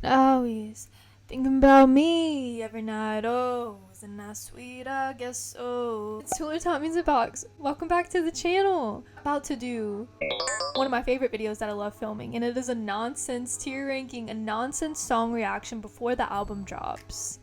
Always thinking about me every night. Oh, isn't that sweet? I guess so. It's Tuller Taught Music Box. Welcome back to the channel. About to do one of my favorite videos that I love filming, and it is a nonsense tier ranking, a nonsense song reaction before the album drops.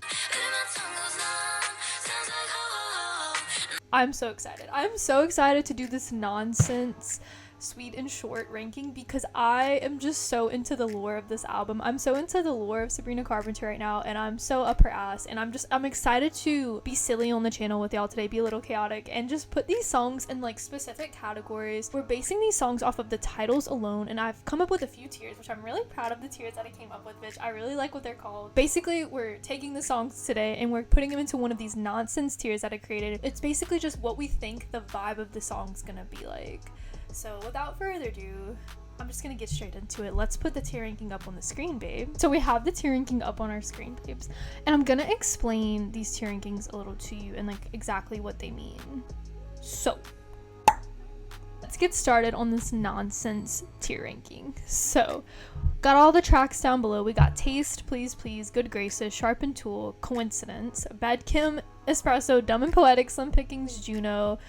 I'm so excited. I'm so excited to do this nonsense sweet and short ranking because I am just so into the lore of this album. I'm so into the lore of Sabrina Carpenter right now, and I'm so up her ass, and I'm excited to be silly on the channel with y'all today, be a little chaotic, and just put these songs in like specific categories. We're basing these songs off of the titles alone, and I've come up with a few tiers, which I'm really proud of the tiers that I came up with, bitch. I really like what they're called. Basically, we're taking the songs today and we're putting them into one of these nonsense tiers that I created. It's basically just what we think the vibe of the song's gonna be like. So without further ado, I'm just gonna get straight into it. Let's put the tier ranking up on the screen, babe. So we have the tier ranking up on our screen, babes. And I'm gonna explain these tier rankings a little to you and like exactly what they mean. So let's get started on this nonsense tier ranking. So got all the tracks down below. We got Taste, Please Please, Good Graces, Sharpened Tool, Coincidence, Bad Chem, Espresso, Dumb and Poetic, Slim Pickens, Juno,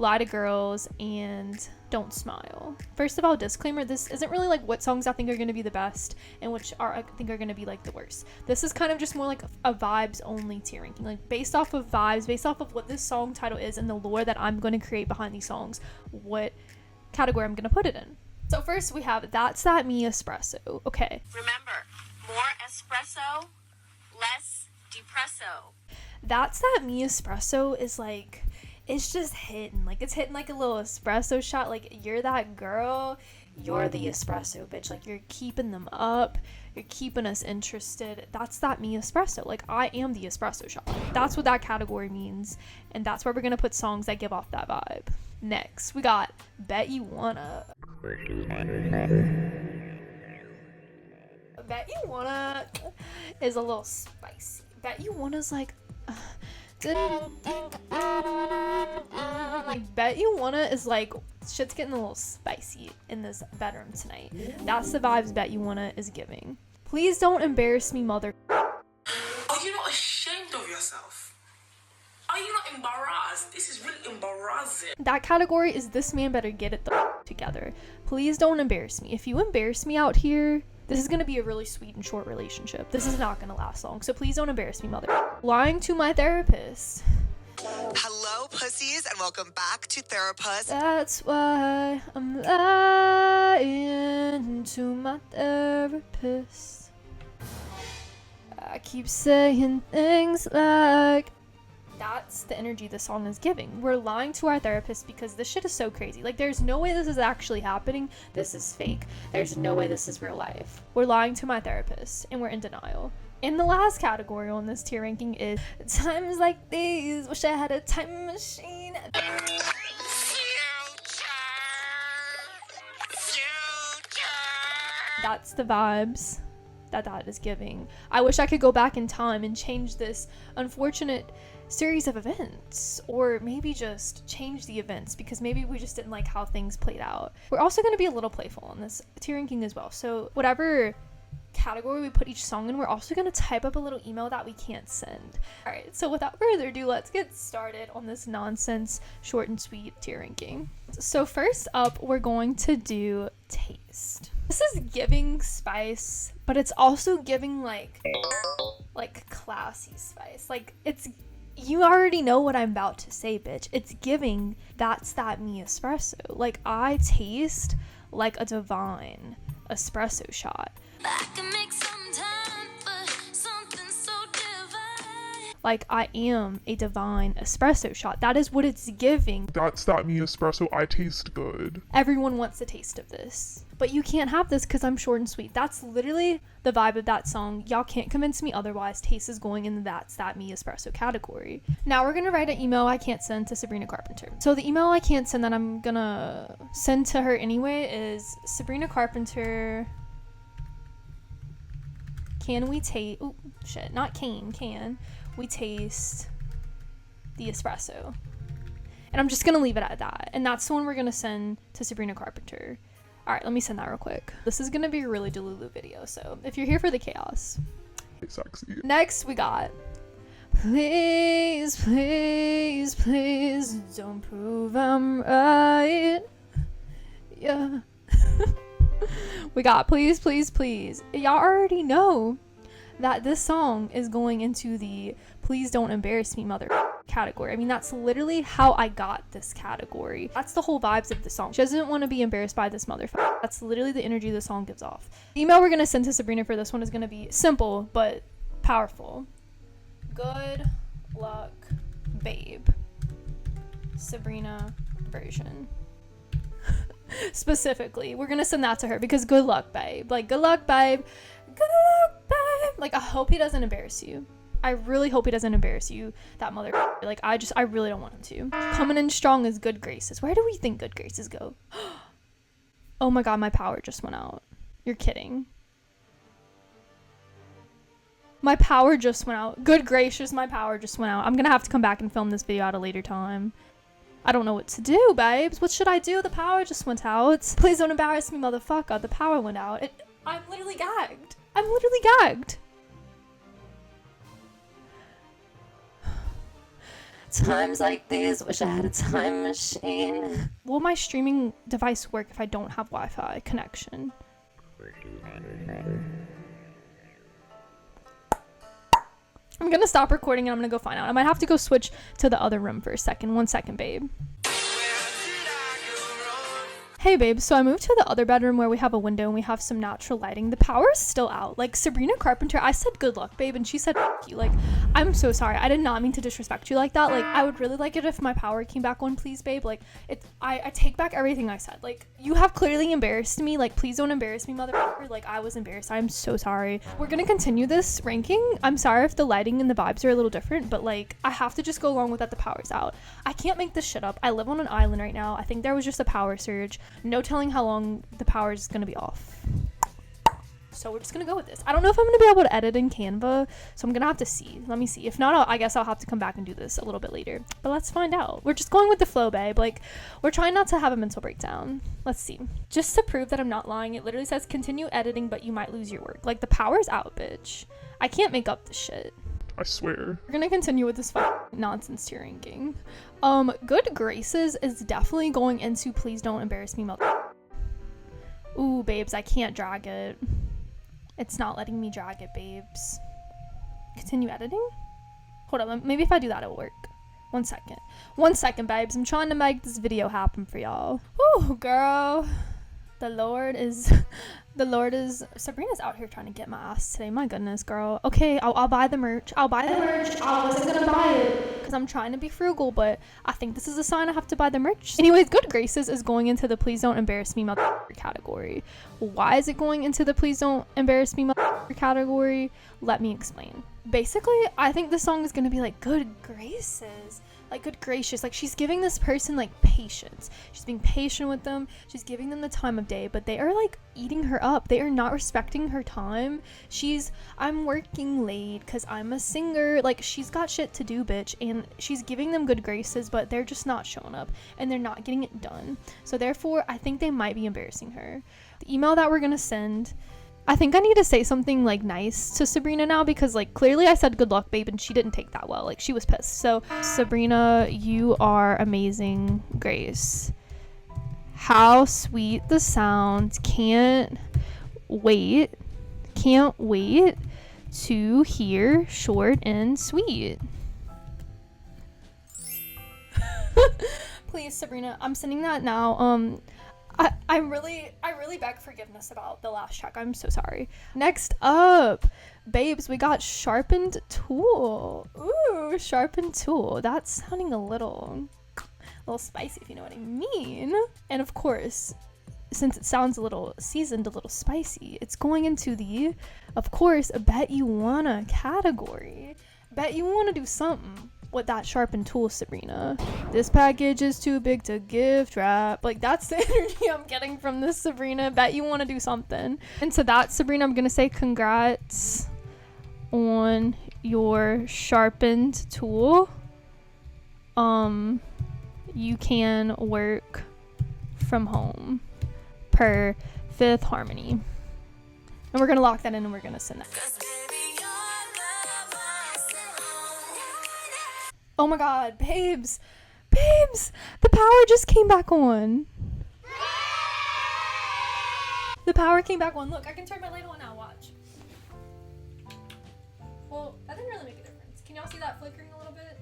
Lie to Girls, and Don't Smile. First of all, disclaimer, this isn't really like what songs I think are going to be the best and which I think are going to be like the worst. This is kind of just more like a vibes only tier ranking, like based off of vibes, based off of what this song title is and the lore that I'm going to create behind these songs, what category I'm going to put it in. So first we have That's That Me Espresso. Okay. Remember, more espresso, less depresso. That's That Me Espresso is like, it's just hitting like a little espresso shot. Like, you're that girl, you're the espresso bitch. Like, you're keeping them up, you're keeping us interested. That's that me espresso. Like, I am the espresso shot. That's what that category means, and that's where we're gonna put songs that give off that vibe. Next we got Bet You Wanna. Bet You Wanna is a little spicy. Bet You Wanna's like like, Bet You Wanna is like, shit's getting a little spicy in this bedroom tonight. That's the vibes Bet You Wanna is giving. Please Don't Embarrass Me, Mother. Are you not ashamed of yourself? Are you not embarrassed? This is really embarrassing. That category is This Man Better Get It the Together. Please don't embarrass me. If you embarrass me out here, this is going to be a really sweet and short relationship. This is not going to last long. So please don't embarrass me, mother. Lying to My Therapist. Hello, pussies, and welcome back to Therapist. That's why I'm lying to my therapist. I keep saying things like, that's the energy the song is giving. We're lying to our therapist because this shit is so crazy. Like, there's no way this is actually happening. This is fake. There's no way this is real life. We're lying to my therapist, and we're in denial. And the last category on this tier ranking is Times Like These, Wish I Had a Time Machine. That's the vibes that is giving. I wish I could go back in time and change this unfortunate series of events, or maybe just change the events because maybe we just didn't like how things played out. We're also going to be a little playful on this tier ranking as well. So whatever category we put each song in, we're also going to type up a little email that we can't send. All right, so without further ado, let's get started on this nonsense short and sweet tier ranking. So first up, we're going to do Taste. This is giving spice, but it's also giving like classy spice. Like, it's, you already know what I'm about to say, bitch. It's giving That's That Me Espresso. Like, I taste like a divine espresso shot. I can make some time for something so divine. Like, I am a divine espresso shot. That is what it's giving. That's that me espresso. I taste good. Everyone wants a taste of this, but you can't have this because I'm short and sweet. That's literally the vibe of that song. Y'all can't convince me otherwise. Taste is going in the That's That Me Espresso category. Now we're gonna write an email I can't send to Sabrina Carpenter. So the email I can't send that I'm gonna send to her anyway is Sabrina Carpenter. Can we taste, oh shit, not can we taste the espresso? And I'm just gonna leave it at that. And that's the one we're gonna send to Sabrina Carpenter. All right, let me send that real quick. This is gonna be a really delulu video, so if you're here for the chaos. Sexy. Next we got, please, please, please don't prove I'm right. Yeah. We got please, please, please. Y'all already know that this song is going into the please don't embarrass me mother category. I mean, that's literally how I got this category. That's the whole vibes of the song. She doesn't want to be embarrassed by this motherfucker. That's literally the energy the song gives off. The email we're gonna send to Sabrina for this one is gonna be simple but powerful. Good luck, babe. Sabrina version. Specifically, we're gonna send that to her because good luck, babe. Like, good luck, babe. Good luck, babe. Like, I hope he doesn't embarrass you. I really hope he doesn't embarrass you, that mother. Like, I really don't want him to. Coming in strong is good graces. Where do we think good graces go? Oh my god, my power just went out. You're kidding. My power just went out. Good gracious, my power just went out. I'm gonna have to come back and film this video at a later time. I don't know what to do, babes. What should I do? The power just went out. Please don't embarrass me, motherfucker. The power went out. I'm literally gagged. I'm literally gagged. Times like these, wish I had a time machine. Will my streaming device work if I don't have Wi-Fi connection? I'm gonna stop recording and I'm gonna go find out. I might have to go switch to the other room for a second. 1 second, babe. Hey babe, so I moved to the other bedroom where we have a window and we have some natural lighting. The power is still out. Like, Sabrina Carpenter, I said good luck, babe, and she said F you. Like, I'm so sorry. I did not mean to disrespect you like that. Like, I would really like it if my power came back on, please, babe. Like, I take back everything I said. Like, you have clearly embarrassed me. Like, please don't embarrass me, motherfucker. Like, I was embarrassed. I'm so sorry. We're gonna continue this ranking. I'm sorry if the lighting and the vibes are a little different, but like, I have to just go along with that. The power's out. I can't make this shit up. I live on an island right now. I think there was just a power surge. No telling how long the power is going to be off. So we're just going to go with this. I don't know if I'm going to be able to edit in Canva, so I'm going to have to see. Let me see. If not, I guess I'll have to come back and do this a little bit later. But let's find out. We're just going with the flow, babe. Like, we're trying not to have a mental breakdown. Let's see. Just to prove that I'm not lying, it literally says continue editing, but you might lose your work. Like, the power's out, bitch. I can't make up this shit. I swear. We're gonna continue with this nonsense tier ranking. Good graces is definitely going into please don't embarrass me, mother. Ooh, babes, I can't drag it. It's not letting me drag it, babes. Continue editing? Hold on, maybe if I do that, it'll work. 1 second. 1 second, babes. I'm trying to make this video happen for y'all. Ooh, girl. The Lord is Sabrina's out here trying to get my ass today. My goodness, girl. Okay, I'll buy the merch. I'll buy the merch. I wasn't gonna buy it because I'm trying to be frugal, but I think this is a sign I have to buy the merch. Anyways, good graces is going into the please don't embarrass me mother category. Why is it going into the please don't embarrass me mother category? Let me explain. Basically, I think the song is gonna be like good graces. Like, good gracious, like, she's giving this person like patience. She's being patient with them. She's giving them the time of day, but they are like eating her up. They are not respecting her time. I'm working late because I'm a singer. Like, she's got shit to do, bitch, and she's giving them good graces, but they're just not showing up and they're not getting it done. So therefore, I think they might be embarrassing her. The email that we're gonna send, I think I need to say something like nice to Sabrina now because like clearly I said good luck, babe, and she didn't take that well. Like, she was pissed. So Sabrina, you are amazing, Grace. How sweet the sound. Can't wait to hear short and sweet. Please, Sabrina, I'm sending that now. I really beg forgiveness about the last track. I'm so sorry. Next up, babes, we got Sharpened Tool. Ooh, Sharpened Tool. That's sounding a little spicy, if you know what I mean. And of course, since it sounds a little seasoned, a little spicy, it's going into the, of course, Bet You Wanna category. Bet you wanna do something with that Sharpened Tool, Sabrina. This package is too big to gift wrap. Like, that's the energy I'm getting from this, Sabrina. Bet you want to do something. And to that, Sabrina, I'm gonna say congrats on your Sharpened Tool. You can work from home. per Fifth Harmony. And we're gonna lock that in and we're gonna send that. Oh my god, babes, the power just came back on. The power came back on. Look, I can turn my light on now, watch. Well, that didn't really make a difference. Can y'all see that flickering a little bit?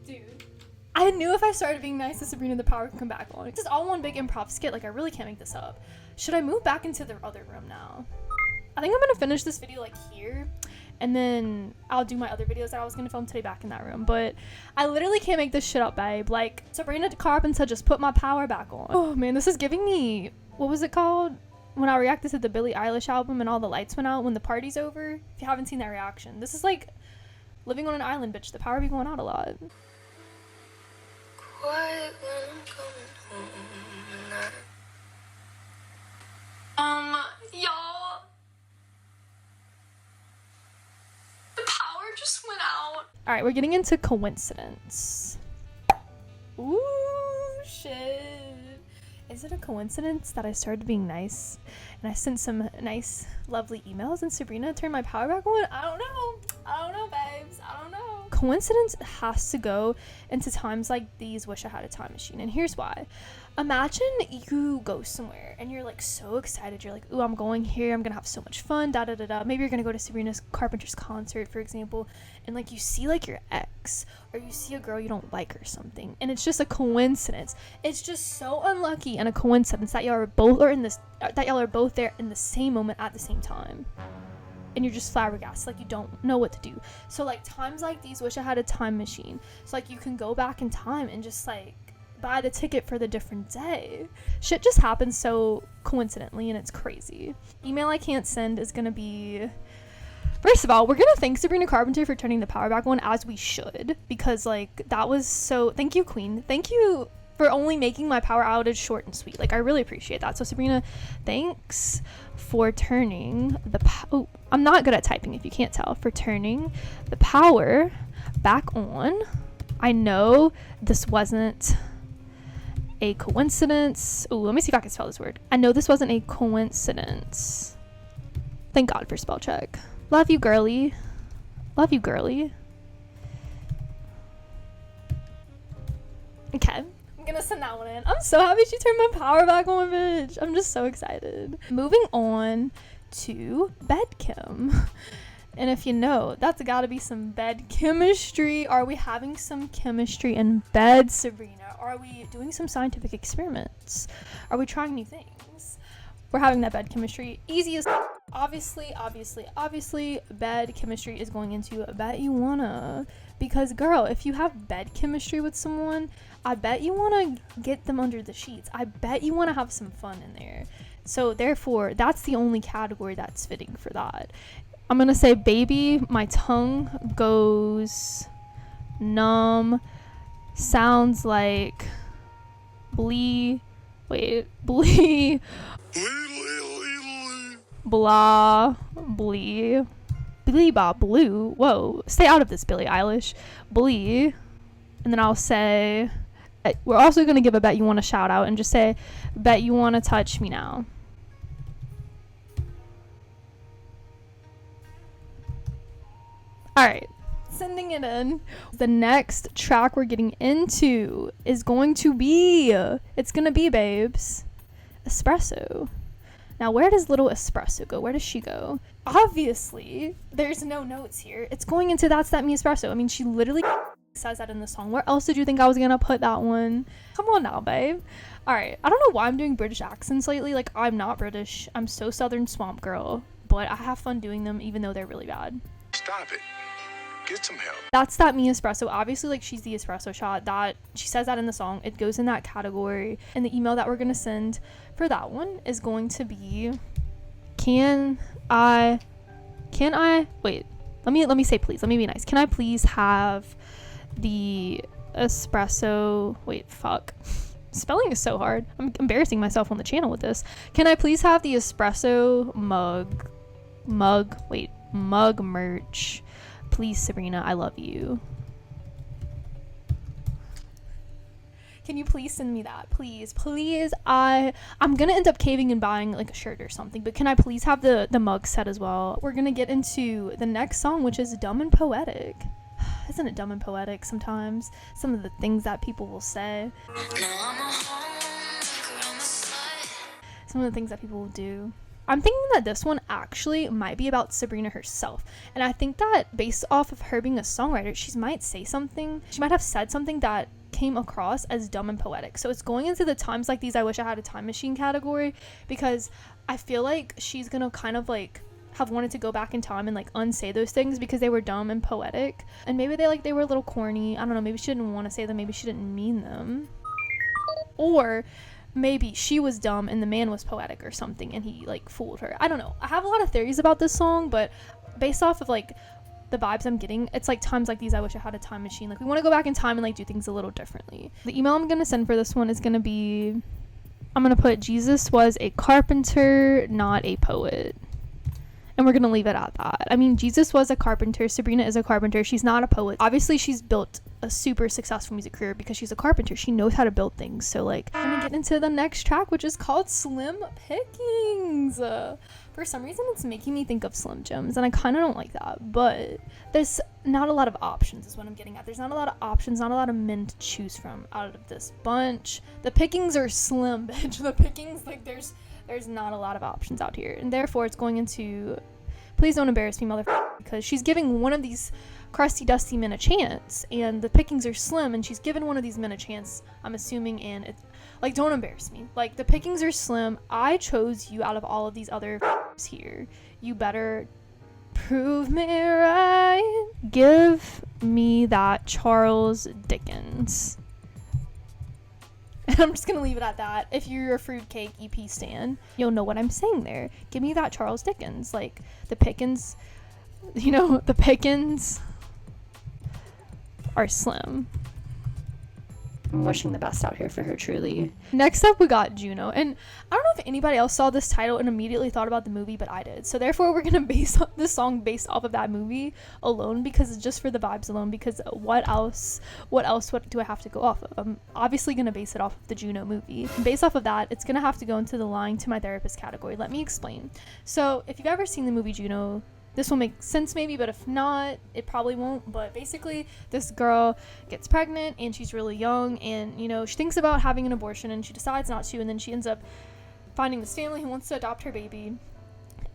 Dude. I knew if I started being nice to Sabrina, the power could come back on. It's just all one big improv skit. Like, I really can't make this up. Should I move back into the other room now? I think I'm gonna finish this video like here, and then I'll do my other videos that I was gonna film today back in that room. But I literally can't make this shit up, babe. Like, Sabrina Carpenter just put my power back on. Oh man, this is giving me, what was it called? When I reacted to the Billie Eilish album and all the lights went out when the party's over. If you haven't seen that reaction, this is like living on an island, bitch. The power be going out a lot. Quiet when I'm coming home tonight. Y'all. The power just went out. All right, we're getting into coincidence. Ooh, shit. Is it a coincidence that I started being nice and I sent some nice, lovely emails and Sabrina turned my power back on? I don't know, babes. I don't know. Coincidence has to go into times like these. Wish I had a time machine. And here's why. Imagine you go somewhere and you're like so excited. You're like, ooh, I'm going here. I'm going to have so much fun. Da da da da. Maybe you're going to go to Sabrina Carpenter's concert, for example. And like you see like your ex or you see a girl you don't like or something. And it's just a coincidence. It's just so unlucky and a coincidence that y'all are both there in the same moment at the same time. And you're just flabbergasted, like you don't know what to do. So like times like these, wish I had a time machine. So like you can go back in time and just like buy the ticket for the different day. Shit just happens so coincidentally and it's crazy. Email I can't send is gonna be, first of all, we're gonna thank Sabrina Carpenter for turning the power back on, as we should, because like that was so, thank you, queen. Thank you for only making my power outage short and sweet. Like I really appreciate that. So Sabrina, thanks for turning the I'm not good at typing if you can't tell, for turning the power back on. I know this wasn't a coincidence. Oh, let me see if I can spell this word. I know this wasn't a coincidence. Thank God for spell check. Love you, girly. Love you, girly. Okay. I'm gonna send that one in. I'm so happy she turned my power back on, bitch. I'm just so excited. Moving on to bed chem. And if you know, that's gotta be some bed chemistry. Are we having some chemistry in bed, Sabrina? Are we doing some scientific experiments? Are we trying new things? We're having that bed chemistry. Easy as obviously, bed chemistry is going into Bet You Wanna. Because girl, if you have bed chemistry with someone, I bet you wanna get them under the sheets. I bet you wanna have some fun in there. So therefore, that's the only category that's fitting for that. I'm gonna say, baby, my tongue goes numb. Sounds like blee. Wait, blee. Blah, blee. Blee, bah, blue. Whoa, stay out of this, Billie Eilish. Blee. And then I'll say, we're also gonna give a Bet You Wanna shout out and just say, Bet you wanna touch me now. All right, sending it in. The next track we're getting into is going to be, it's gonna be, babes, Espresso. Now, where does little Espresso go? Where does she go? Obviously, there's no notes here. It's going into That's That Me Espresso. I mean, she literally says that in the song. Where else did you think I was gonna put that one? Come on now, babe. All right, I don't know why I'm doing British accents lately. Like, I'm not British. I'm so Southern swamp girl, but I have fun doing them even though they're really bad. Stop it. Get some help. That's That Me Espresso. Obviously, like, she's the espresso shot. That she says that in the song. It goes in that category. And the email that we're gonna send for that one is going to be, can I wait, let me say please. Let me be nice. Can I please have the espresso, wait, fuck. Spelling is so hard. I'm embarrassing myself on the channel with this. Can I please have the espresso mug merch? Please, Sabrina, I love you. Can you please send me that? Please. I'm gonna end up caving and buying like a shirt or something, but can I please have the mug set as well? We're gonna get into the next song, which is Dumb and Poetic. Isn't it dumb and poetic sometimes? Some of the things that people will say. Some of the things that people will do. I'm thinking that this one actually might be about Sabrina herself. And I think that based off of her being a songwriter, she might have said something that came across as dumb and poetic. So it's going into the times like these I wish I had a time machine category, because I feel like she's gonna kind of like have wanted to go back in time and like unsay those things because they were dumb and poetic, and maybe they were a little corny. I don't know, maybe she didn't want to say them, maybe she didn't mean them, or maybe she was dumb and the man was poetic or something and he like fooled her. I don't know. I have a lot of theories about this song, but based off of like the vibes I'm getting, it's like times like these I wish I had a time machine. Like we want to go back in time and like do things a little differently. The email I'm gonna send for this one is gonna be, I'm gonna put Jesus was a carpenter, not a poet. And we're going to leave it at that. I mean, Jesus was a carpenter. Sabrina is a carpenter. She's not a poet. Obviously, she's built a super successful music career because she's a carpenter. She knows how to build things. So, like, I'm going to get into the next track, which is called Slim Pickings. For some reason, it's making me think of Slim Jims, and I kind of don't like that. But there's not a lot of options is what I'm getting at. There's not a lot of options, not a lot of men to choose from out of this bunch. The pickings are slim, bitch. The pickings, like, there's not a lot of options out here, and therefore it's going into Please Don't Embarrass Me, motherfucker, because she's giving one of these crusty dusty men a chance, and the pickings are slim, and she's given one of these men a chance, I'm assuming, and it's like, don't embarrass me. Like, the pickings are slim. I chose you out of all of these other here. You better prove me right. Give me that Charles Dickens. And I'm just gonna leave it at that. If you're a fruitcake EP stan, you'll know what I'm saying there. Give me that Charles Dickens. Like, the Pickens, you know, the Pickens are slim. I'm wishing the best out here for her, truly. Next up, we got Juno. And I don't know if anybody else saw this title and immediately thought about the movie, but I did. So therefore, we're gonna base this song based off of that movie alone, because it's just for the vibes alone, because what else do I have to go off of? I'm obviously gonna base it off of the Juno movie. And based off of that, it's gonna have to go into the lying to my therapist category. Let me explain. So if you've ever seen the movie Juno, this will make sense maybe, but if not, it probably won't. But basically, this girl gets pregnant and she's really young, and, you know, she thinks about having an abortion and she decides not to, and then she ends up finding this family who wants to adopt her baby,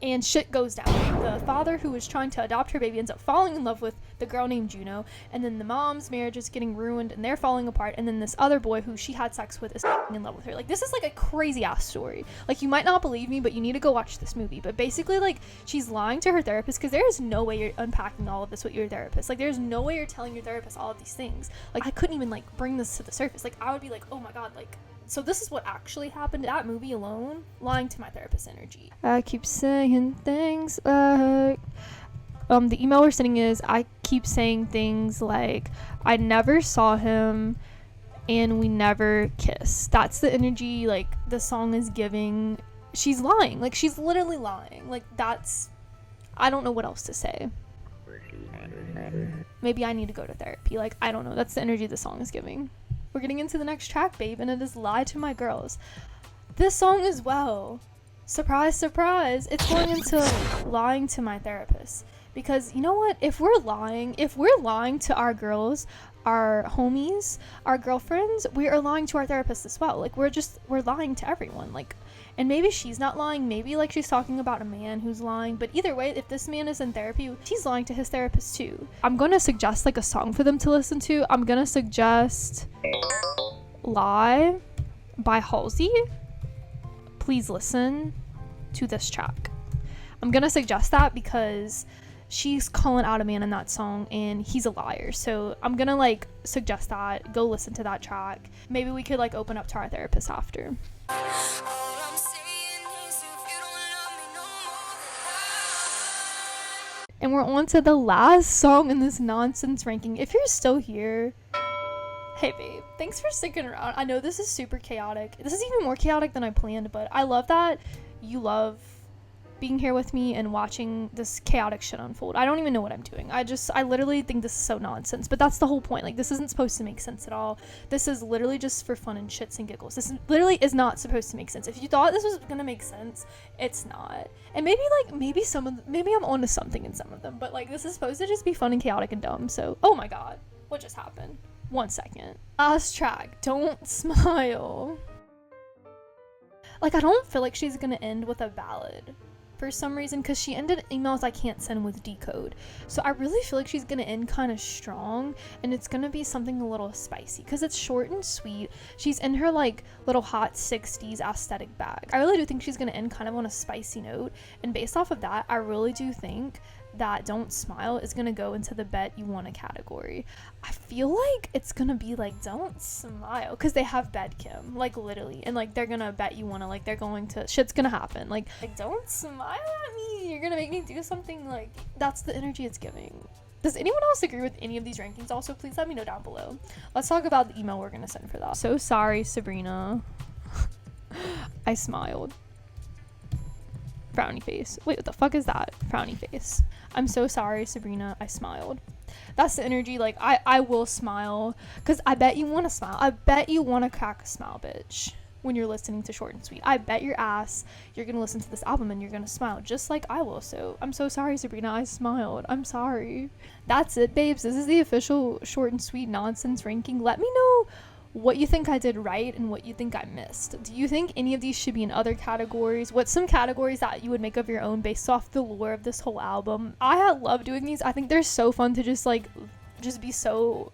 and shit goes down. The father who is trying to adopt her baby ends up falling in love with the girl named Juno, and then the mom's marriage is getting ruined and they're falling apart, and then this other boy who she had sex with is in love with her. Like, this is like a crazy ass story. Like, you might not believe me, but you need to go watch this movie. But basically, like, she's lying to her therapist, because there is no way you're unpacking all of this with your therapist. Like, there's no way you're telling your therapist all of these things. Like, I couldn't even like bring this to the surface. Like, I would be like, oh my god, like, so this is what actually happened. That movie alone, lying to my therapist energy. I keep saying things like, the email we're sending is, I keep saying things like, I never saw him and we never kissed. That's the energy, like, the song is giving. She's lying. Like, she's literally lying. Like, that's, I don't know what else to say. Maybe I need to go to therapy. Like, I don't know. That's the energy the song is giving. We're getting into the next track, babe, and it is Lie to My Girls. This song as well. Surprise, surprise. It's going into lying to my therapist. Because, you know what? If we're lying to our girls, our homies, our girlfriends, we are lying to our therapist as well. Like, we're lying to everyone. Like, and maybe she's not lying. Maybe, like, she's talking about a man who's lying. But either way, if this man is in therapy, he's lying to his therapist too. I'm going to suggest, like, a song for them to listen to. I'm going to suggest Lie by Halsey. Please listen to this track. I'm going to suggest that because she's calling out a man in that song and he's a liar. So I'm going to, like, suggest that. Go listen to that track. Maybe we could, like, open up to our therapist after. And we're on to the last song in this nonsense ranking. If you're still here, hey babe, thanks for sticking around. I know this is super chaotic. This is even more chaotic than I planned, but I love that you love being here with me and watching this chaotic shit unfold. I don't even know what I'm doing. I literally think this is so nonsense, but that's the whole point. Like, this isn't supposed to make sense at all. This is literally just for fun and shits and giggles. This literally is not supposed to make sense. If you thought this was gonna make sense, it's not. And maybe I'm onto something in some of them, but like, this is supposed to just be fun and chaotic and dumb. So, oh my god, what just happened? 1 second. Last track, Don't Smile. Like, I don't feel like she's gonna end with a ballad for some reason, because she ended emails I can't send with decode. So I really feel like she's gonna end kind of strong, and it's gonna be something a little spicy because it's short and sweet. She's in her like little hot 60s aesthetic bag. I really do think she's gonna end kind of on a spicy note, and based off of that, I really do think that Don't Smile is gonna go into the Bet You Wanna category. I feel like it's gonna be like Don't Smile, because they have bet chem, like literally, and like they're gonna bet you wanna, like they're going to, shit's gonna happen, like don't smile at me, you're gonna make me do something. Like, that's the energy it's giving. Does anyone else agree with any of these rankings? Also, please let me know down below. Let's talk about the email we're gonna send for that. So sorry, Sabrina. I smiled. Frowny face. Wait, what the fuck is that? Frowny face. I'm so sorry, Sabrina. I smiled. That's the energy. Like, I will smile, because I bet you want to smile. I bet you want to crack a smile, bitch, when you're listening to Short and Sweet. I bet your ass you're gonna listen to this album and you're gonna smile just like I will. So I'm so sorry, Sabrina. I smiled. I'm sorry. That's it, babes. This is the official Short and Sweet nonsense ranking. Let me know what you think I did right and what you think I missed. Do you think any of these should be in other categories? What's some categories that you would make of your own based off the lore of this whole album? I love doing these. I think they're so fun to just be so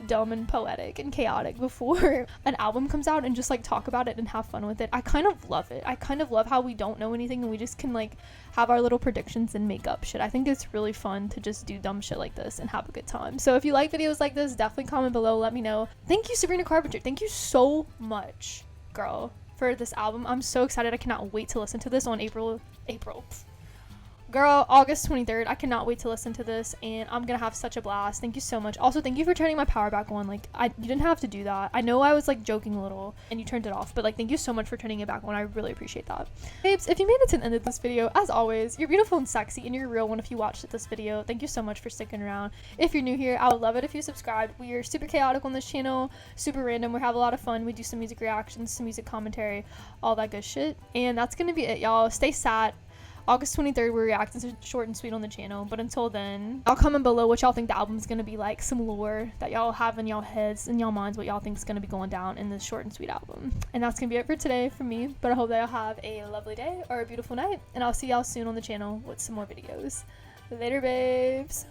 dumb and poetic and chaotic before an album comes out, and just like talk about it and have fun with it. I kind of love it. I kind of love how we don't know anything and we just can like have our little predictions and make up shit. I think it's really fun to just do dumb shit like this and have a good time. So if you like videos like this, definitely comment below, let me know. Thank you, Sabrina Carpenter. Thank you so much, girl, for this album. I'm so excited. I cannot wait to listen to this on August 23rd. I cannot wait to listen to this, and I'm gonna have such a blast. Thank you so much. Also, thank you for turning my power back on. Like, you didn't have to do that. I know I was like joking a little and you turned it off, but like, thank you so much for turning it back on. I really appreciate that. Babes, if you made it to the end of this video, as always, you're beautiful and sexy, and you're a real one if you watched this video. Thank you so much for sticking around. If you're new here, I would love it if you subscribed. We are super chaotic on this channel, super random. We have a lot of fun. We do some music reactions, some music commentary, all that good shit. And that's gonna be it, y'all. Stay sat. August 23rd, we're reacting to Short and Sweet on the channel. But until then, y'all comment below what y'all think the album's gonna be like, some lore that y'all have in y'all heads, in y'all minds, what y'all think is gonna be going down in this Short and Sweet album. And that's gonna be it for today from me. But I hope that y'all have a lovely day or a beautiful night, and I'll see y'all soon on the channel with some more videos. Later, babes.